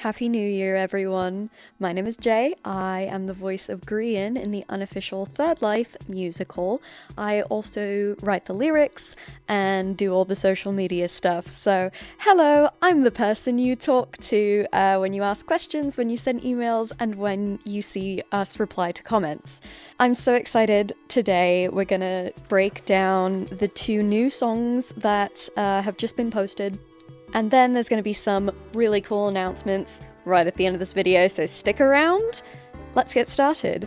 Happy New Year, everyone! My name is Jay. I am the voice of Grian in the unofficial Third Life musical. I also write the lyrics and do all the social media stuff. So, hello, I'm the person you talk to when you ask questions, when you send emails, and when you see us reply to comments. I'm so excited today. We're gonna break down the 2 new songs that have just been posted. And then there's going to be some really cool announcements right at the end of this video, so stick around. Let's get started.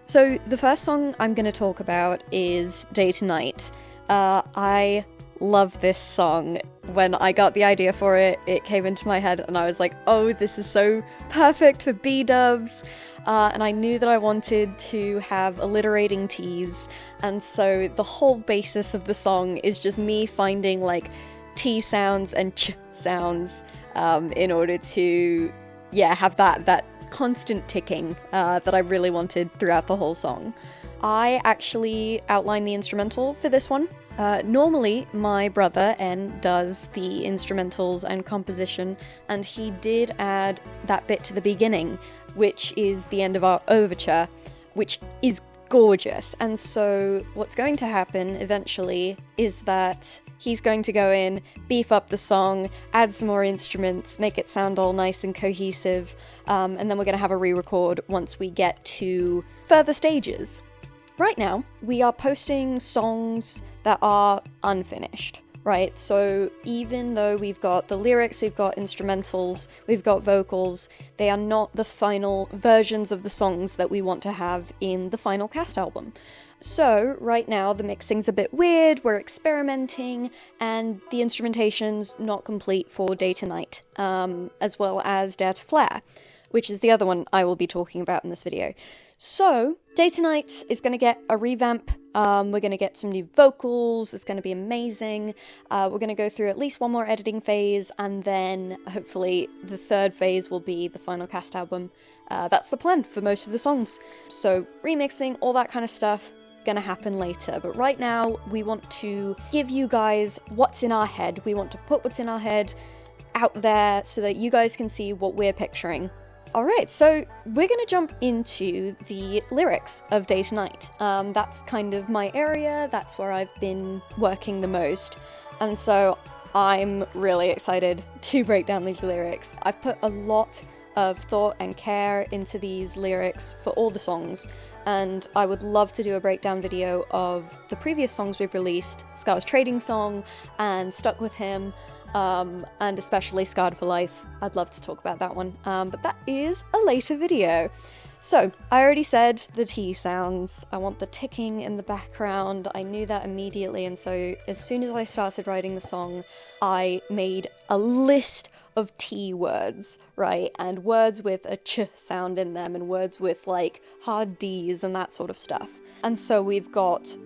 So the first song I'm going to talk about is Day to Night. I love this song. When I got the idea for it, it came into my head and I was like, oh, this is so perfect for B-dubs. And I knew that I wanted to have alliterating T's, and so the whole basis of the song is just me finding like T sounds and ch sounds in order to, have that constant ticking that I really wanted throughout the whole song. I actually outlined the instrumental for this one. Normally, my brother N does the instrumentals and composition, and he did add that bit to the beginning, which is the end of our overture, which is gorgeous. And so what's going to happen eventually is that he's going to go in, beef up the song, add some more instruments, make it sound all nice and cohesive, and then we're going to have a re-record once we get to further stages. Right now, we are posting songs that are unfinished, right? So even though we've got the lyrics, we've got instrumentals, we've got vocals, they are not the final versions of the songs that we want to have in the final cast album. So, right now, the mixing's a bit weird, we're experimenting, and the instrumentation's not complete for Day to Night, as well as Dare to Flare, which is the other one I will be talking about in this video. So, Day to Night is going to get a revamp, we're going to get some new vocals, it's going to be amazing, we're going to go through at least one more editing phase, and then hopefully the third phase will be the final cast album. That's the plan for most of the songs. So, remixing, all that kind of stuff, gonna happen later, but right now we want to give you guys what's in our head. We want to put what's in our head out there so that you guys can see what we're picturing. Alright, so we're gonna jump into the lyrics of Day to Night. That's kind of my area, that's where I've been working the most, and so I'm really excited to break down these lyrics. I've put a lot of thought and care into these lyrics for all the songs, and I would love to do a breakdown video of the previous songs we've released, Scar's Trading Song and Stuck With Him, and especially Scarred for Life. I'd love to talk about that one, but that is a later video. So, I already said the T sounds, I want the ticking in the background, I knew that immediately, and so as soon as I started writing the song, I made a list of T words, right? And words with a ch sound in them, and words with like hard Ds and that sort of stuff. And so we've got,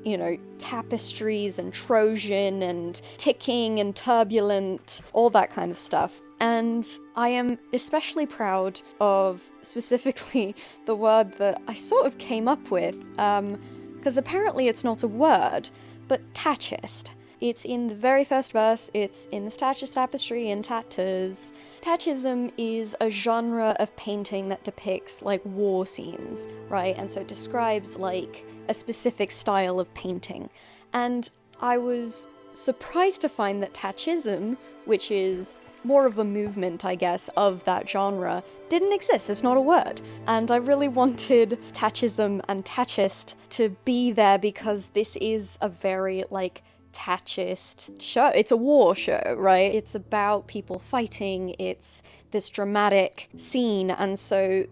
tapestries and Trojan and ticking and turbulent, all that kind of stuff. And I am especially proud of specifically the word that I sort of came up with, because apparently it's not a word, but tachist. It's in the very first verse, it's in the Tachist Tapestry in Tatters. Tachism is a genre of painting that depicts, like, war scenes, right? And so it describes, like, a specific style of painting. And I was surprised to find that tachism, which is more of a movement, I guess, of that genre, didn't exist. It's not a word. And I really wanted tachism and tachist to be there because this is a very, like, tachist show. It's a war show, right? It's about people fighting, it's this dramatic scene, and so,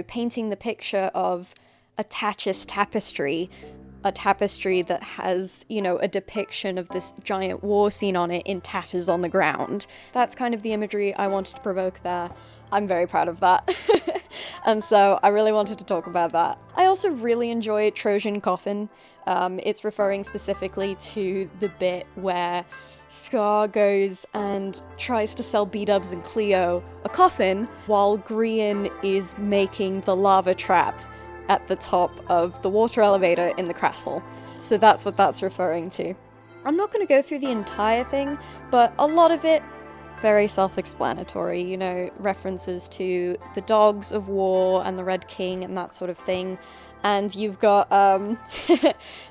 painting the picture of a tachist tapestry, a tapestry that has, a depiction of this giant war scene on it in tatters on the ground. That's kind of the imagery I wanted to provoke there. I'm very proud of that. And so I really wanted to talk about that. I also really enjoy Trojan Coffin. It's referring specifically to the bit where Scar goes and tries to sell B-dubs and Cleo a coffin while Grian is making the lava trap at the top of the water elevator in the castle. So that's what that's referring to. I'm not going to go through the entire thing, but a lot of it very self-explanatory, you know, references to the dogs of war and the Red King and that sort of thing. And you've got,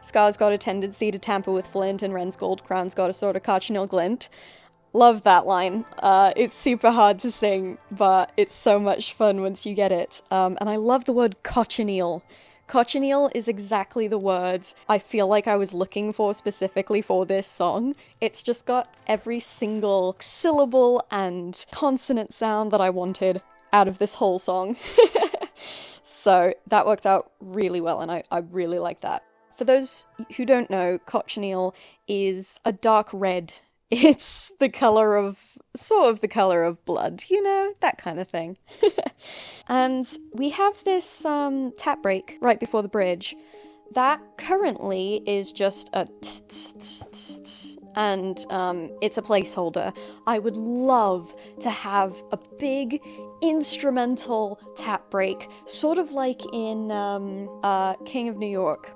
Scar's got a tendency to tamper with flint, and Ren's gold crown's got a sort of cochineal glint. Love that line. It's super hard to sing, but it's so much fun once you get it. And I love the word cochineal. Cochineal is exactly the word I feel like I was looking for specifically for this song. It's just got every single syllable and consonant sound that I wanted out of this whole song. So that worked out really well, and I really like that. For those who don't know, cochineal is a dark red. It's the color of, sort of the color of blood, you know, that kind of thing. And we have this tap break right before the bridge. That currently is just a and it's a placeholder. I would love to have a big instrumental tap break, sort of like in King of New York.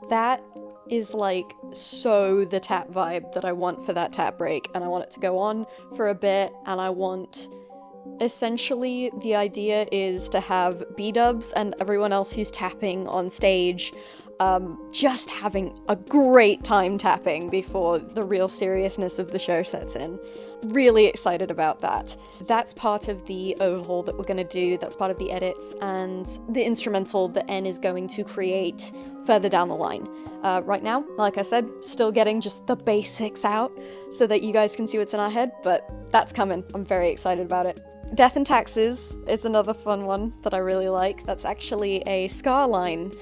That is like so the tap vibe that I want for that tap break, and I want it to go on for a bit, and I want, essentially the idea is to have B-dubs and everyone else who's tapping on stage just having a great time tapping before the real seriousness of the show sets in. Really excited about that. That's part of the overhaul that we're going to do, that's part of the edits, and the instrumental that N is going to create further down the line. Right now, like I said, still getting just the basics out so that you guys can see what's in our head, but that's coming. I'm very excited about it. Death and Taxes is another fun one that I really like. That's actually a Scar line.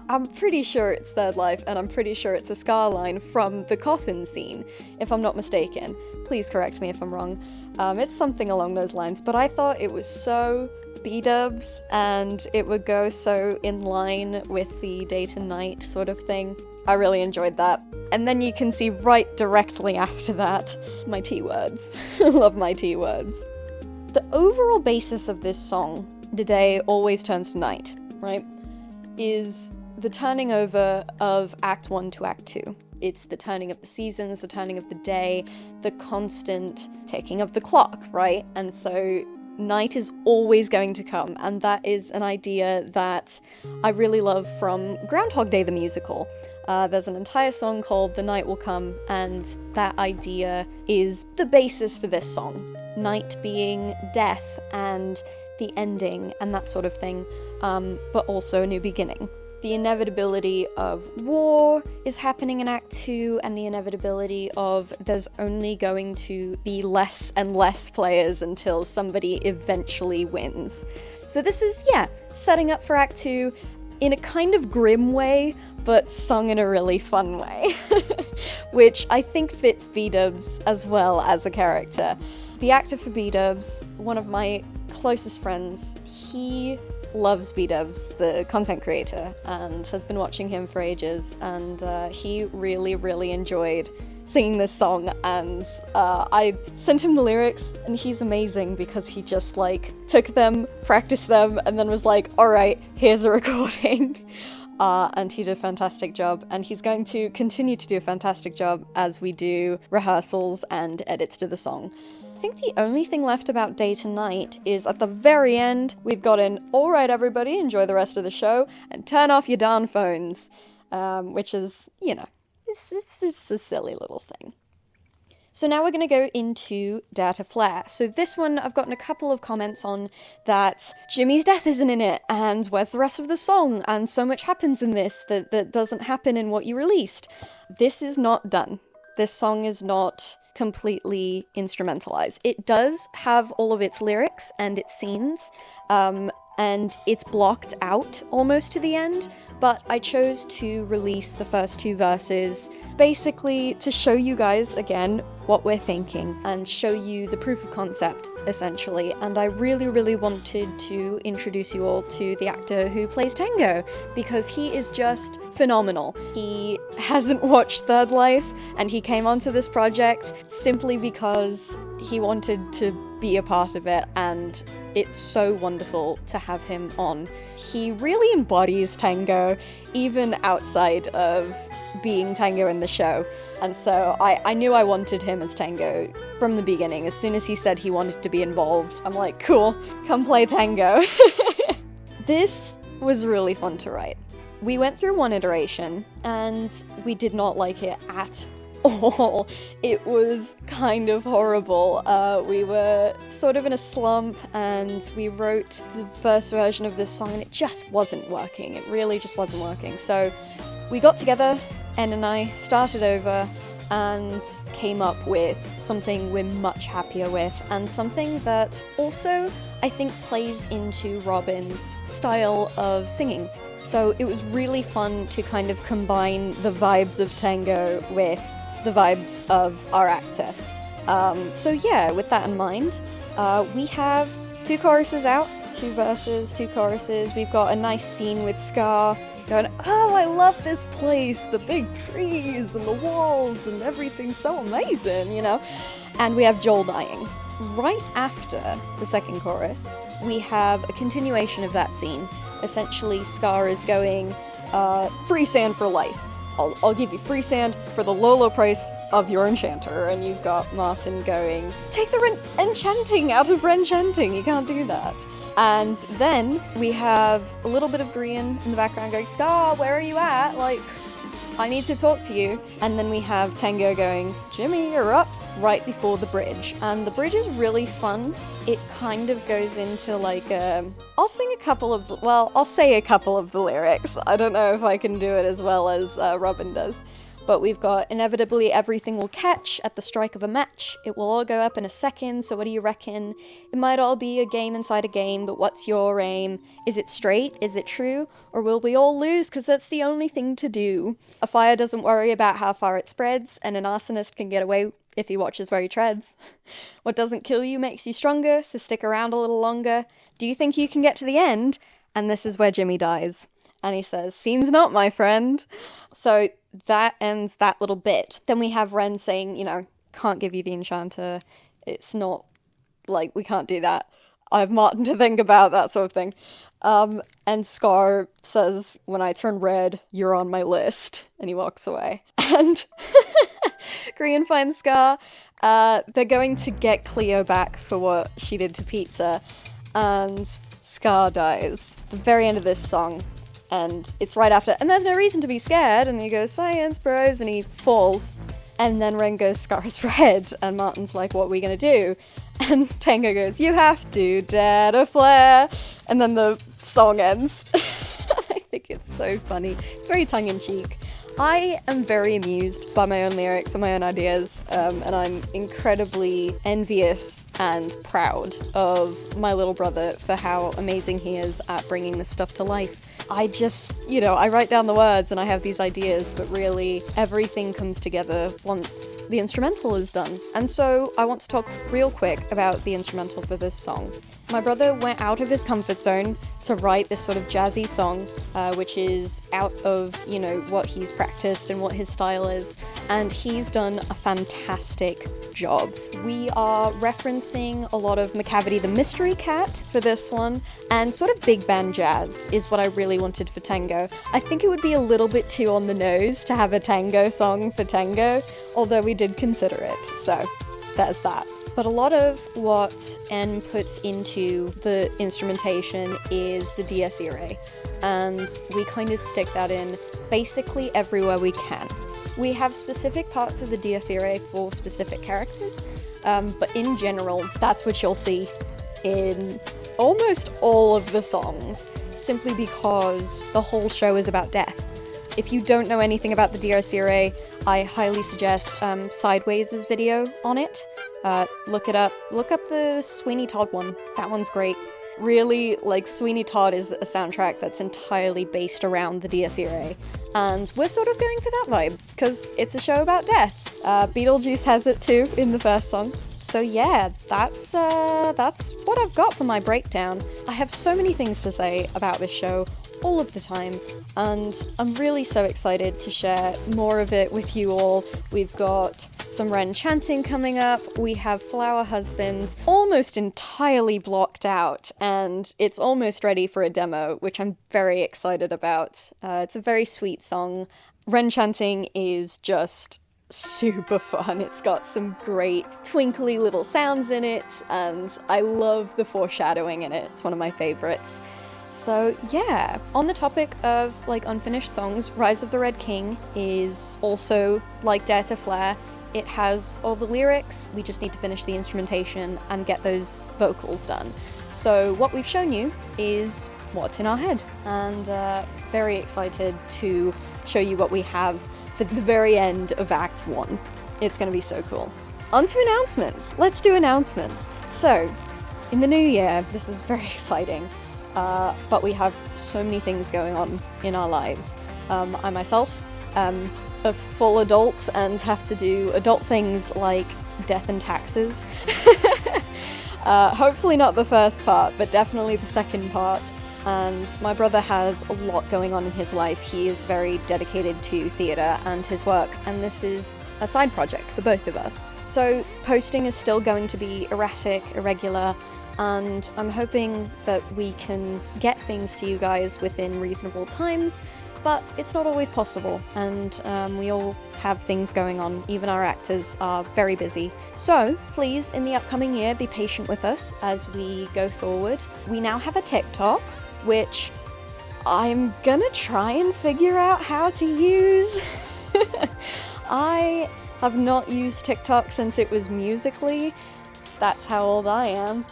I'm pretty sure it's Third Life, and I'm pretty sure it's a Scar line from the coffin scene, if I'm not mistaken. Please correct me if I'm wrong. It's something along those lines, but I thought it was so B-dubs, and it would go so in line with the day to night sort of thing. I really enjoyed that. And then you can see right directly after that, my T-words. Love my T-words. The overall basis of this song, The Day Always Turns to Night, right, is the turning over of Act 1 to Act 2. It's the turning of the seasons, the turning of the day, the constant ticking of the clock, right? And so night is always going to come, and that is an idea that I really love from Groundhog Day the musical. There's an entire song called The Night Will Come, and that idea is the basis for this song. Night being death and the ending and that sort of thing, but also a new beginning. The inevitability of war is happening in Act 2, and the inevitability of there's only going to be less and less players until somebody eventually wins. So this is, setting up for Act 2 in a kind of grim way, but sung in a really fun way, which I think fits B-dubs as well as a character. The actor for B-dubs, one of my closest friends, he loves B-dubs, the content creator, and has been watching him for ages, and he really, really enjoyed singing this song, and I sent him the lyrics, and he's amazing because he just took them, practiced them, and then was like, alright, here's a recording. And he did a fantastic job, and he's going to continue to do a fantastic job as we do rehearsals and edits to the song. I think the only thing left about Day to Night is at the very end, we've got an alright everybody, enjoy the rest of the show, and turn off your darn phones, which is, it's a silly little thing. So now we're going to go into Dare to Flare. So this one, I've gotten a couple of comments on that Jimmy's death isn't in it, and where's the rest of the song, and so much happens in this that doesn't happen in what you released. This is not done. This song is not completely instrumentalized. It does have all of its lyrics and its scenes, and it's blocked out almost to the end, but I chose to release the first two verses basically to show you guys again what we're thinking and show you the proof of concept essentially. And I really, really wanted to introduce you all to the actor who plays Tango because he is just phenomenal. He hasn't watched Third Life and he came onto this project simply because he wanted to be a part of it, and it's so wonderful to have him on. He really embodies Tango, even outside of being Tango in the show. And so I knew I wanted him as Tango from the beginning. As soon as he said he wanted to be involved, I'm like, cool, come play Tango. This was really fun to write. We went through one iteration, and we did not like it at all. It was kind of horrible. We were sort of in a slump, and we wrote the first version of this song, and it just wasn't working. It really just wasn't working. So we got together, N and I started over, and came up with something we're much happier with, and something that also, I think, plays into Robin's style of singing. So it was really fun to kind of combine the vibes of Tango with the vibes of our actor. So yeah, with that in mind, we have 2 choruses out, 2 verses, 2 choruses. We've got a nice scene with Scar going, oh, I love this place, the big trees and the walls and everything's so amazing, you know? And we have Joel dying. Right after the second chorus, we have a continuation of that scene. Essentially, Scar is going, free sand for life. I'll give you free sand for the low price of your enchanter. And you've got Martin going, take the enchanting out of Renchanting, you can't do that. And then we have a little bit of Grian in the background going, Scar, where are you at? Like, I need to talk to you. And then we have Tango going, Jimmy, you're up, right before the bridge. And the bridge is really fun. It kind of goes into like, I'll say a couple of the lyrics. I don't know if I can do it as well as Robin does. But we've got, inevitably everything will catch at the strike of a match. It will all go up in a second, so what do you reckon? It might all be a game inside a game, but what's your aim? Is it straight? Is it true? Or will we all lose, cause that's the only thing to do? A fire doesn't worry about how far it spreads, and an arsonist can get away if he watches where he treads. What doesn't kill you makes you stronger, so stick around a little longer. Do you think you can get to the end? And this is where Jimmy dies. And he says, seems not, my friend. So that ends that little bit. Then we have Ren saying, you know, can't give you the enchanter. It's not, like, we can't do that. I have Martin to think about, that sort of thing. And Scar says, when I turn red, you're on my list. And he walks away. And Grian finds Scar. They're going to get Cleo back for what she did to Pizza. And Scar dies. The very end of this song. And it's right after, and there's no reason to be scared, and he goes, science bros, and he falls, and then Ren goes, Scar's red, and Martin's like, what are we gonna do? And Tango goes, you have to dare to flare, and then the song ends. I think it's so funny. It's very tongue-in-cheek. I am very amused by my own lyrics and my own ideas, and I'm incredibly envious and proud of my little brother for how amazing he is at bringing this stuff to life. I just, you know, I write down the words and I have these ideas, but really everything comes together once the instrumental is done. And so I want to talk real quick about the instrumental for this song. My brother went out of his comfort zone to write this sort of jazzy song, which is out of, you know, what he's practiced and what his style is, and he's done a fantastic job. We are referencing a lot of McCavity the Mystery Cat for this one, and sort of big band jazz is what I really wanted for Tango. I think it would be a little bit too on the nose to have a tango song for Tango, although we did consider it, so there's that. But a lot of what N puts into the instrumentation is the Dies Irae, and we kind of stick that in basically everywhere we can. We have specific parts of the Dies Irae for specific characters, but in general, that's what you'll see in almost all of the songs, simply because the whole show is about death. If you don't know anything about the Dies Irae, I highly suggest Sideways' video on it. Look it up. Look up the Sweeney Todd one. That one's great. Really, like, Sweeney Todd is a soundtrack that's entirely based around the Dies Irae, and we're sort of going for that vibe, because it's a show about death. Beetlejuice has it too in the first song. So yeah, that's what I've got for my breakdown. I have so many things to say about this show all of the time, and I'm really so excited to share more of it with you all. We've got some Ren chanting coming up, we have Flower Husbands almost entirely blocked out, and it's almost ready for a demo, which I'm very excited about. It's a very sweet song. Ren chanting is just super fun. It's got some great twinkly little sounds in it, and I love the foreshadowing in it. It's one of my favorites. So yeah, on the topic of like unfinished songs, Rise of the Red King is also like Dare to Flare. It has all the lyrics, we just need to finish the instrumentation and get those vocals done. So what we've shown you is what's in our head, and very excited to show you what we have for the very end of Act 1. It's gonna be so cool. On to announcements. Let's do announcements. So, in the new year, this is very exciting. But we have so many things going on in our lives. I myself am a full adult and have to do adult things like death and taxes. Hopefully not the first part, but definitely the second part. And my brother has a lot going on in his life. He is very dedicated to theatre and his work, and this is a side project for both of us. So posting is still going to be erratic, irregular, and I'm hoping that we can get things to you guys within reasonable times, but it's not always possible, and we all have things going on. Even our actors are very busy. So please, in the upcoming year, be patient with us as we go forward. We now have a TikTok, which I'm gonna try and figure out how to use. I have not used TikTok since it was Musical.ly. That's how old I am.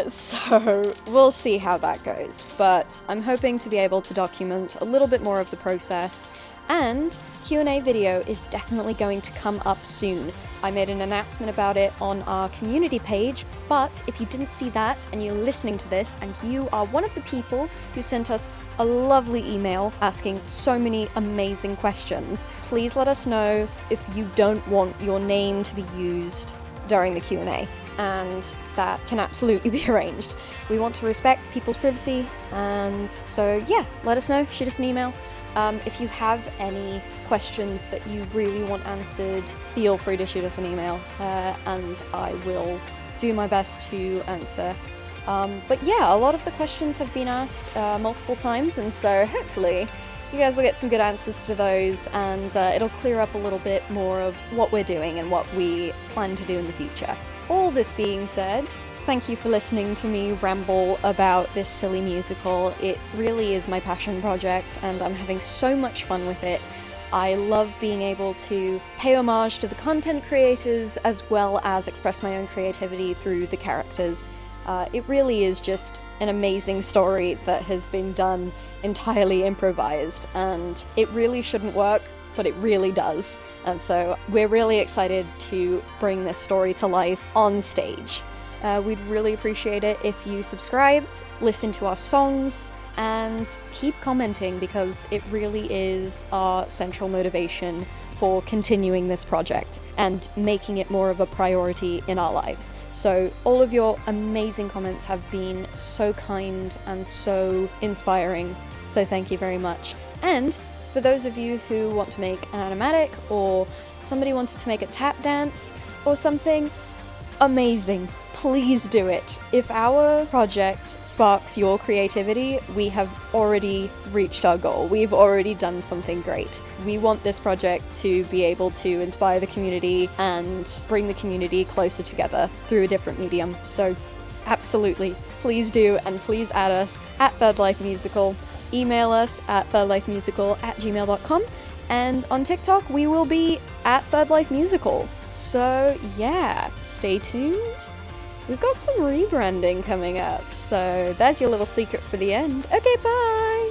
So we'll see how that goes. But I'm hoping to be able to document a little bit more of the process, and Q&A video is definitely going to come up soon. I made an announcement about it on our community page, but if you didn't see that and you're listening to this and you are one of the people who sent us a lovely email asking so many amazing questions, please let us know if you don't want your name to be used during the Q&A. And that can absolutely be arranged. We want to respect people's privacy, and so yeah, let us know, shoot us an email. If you have any questions that you really want answered, feel free to shoot us an email, and I will do my best to answer. But yeah, a lot of the questions have been asked multiple times, and so hopefully you guys will get some good answers to those, and it'll clear up a little bit more of what we're doing and what we plan to do in the future. All this being said, thank you for listening to me ramble about this silly musical. It really is my passion project, and I'm having so much fun with it. I love being able to pay homage to the content creators as well as express my own creativity through the characters. It really is just an amazing story that has been done entirely improvised, and it really shouldn't work, but it really does. And so we're really excited to bring this story to life on stage. We'd really appreciate it if you subscribed, listened to our songs, and keep commenting, because it really is our central motivation for continuing this project and making it more of a priority in our lives. So all of your amazing comments have been so kind and so inspiring, so thank you very much. And for those of you who want to make an animatic, or somebody wanted to make a tap dance or something, amazing. Please do it. If our project sparks your creativity, we have already reached our goal. We've already done something great. We want this project to be able to inspire the community and bring the community closer together through a different medium. So absolutely, please do, and please add us at Third Life Musical. Email us at thirdlifemusical@gmail.com, and on TikTok we will be at Third Life Musical. So yeah, stay tuned. We've got some rebranding coming up, so there's your little secret for the end. Okay, bye!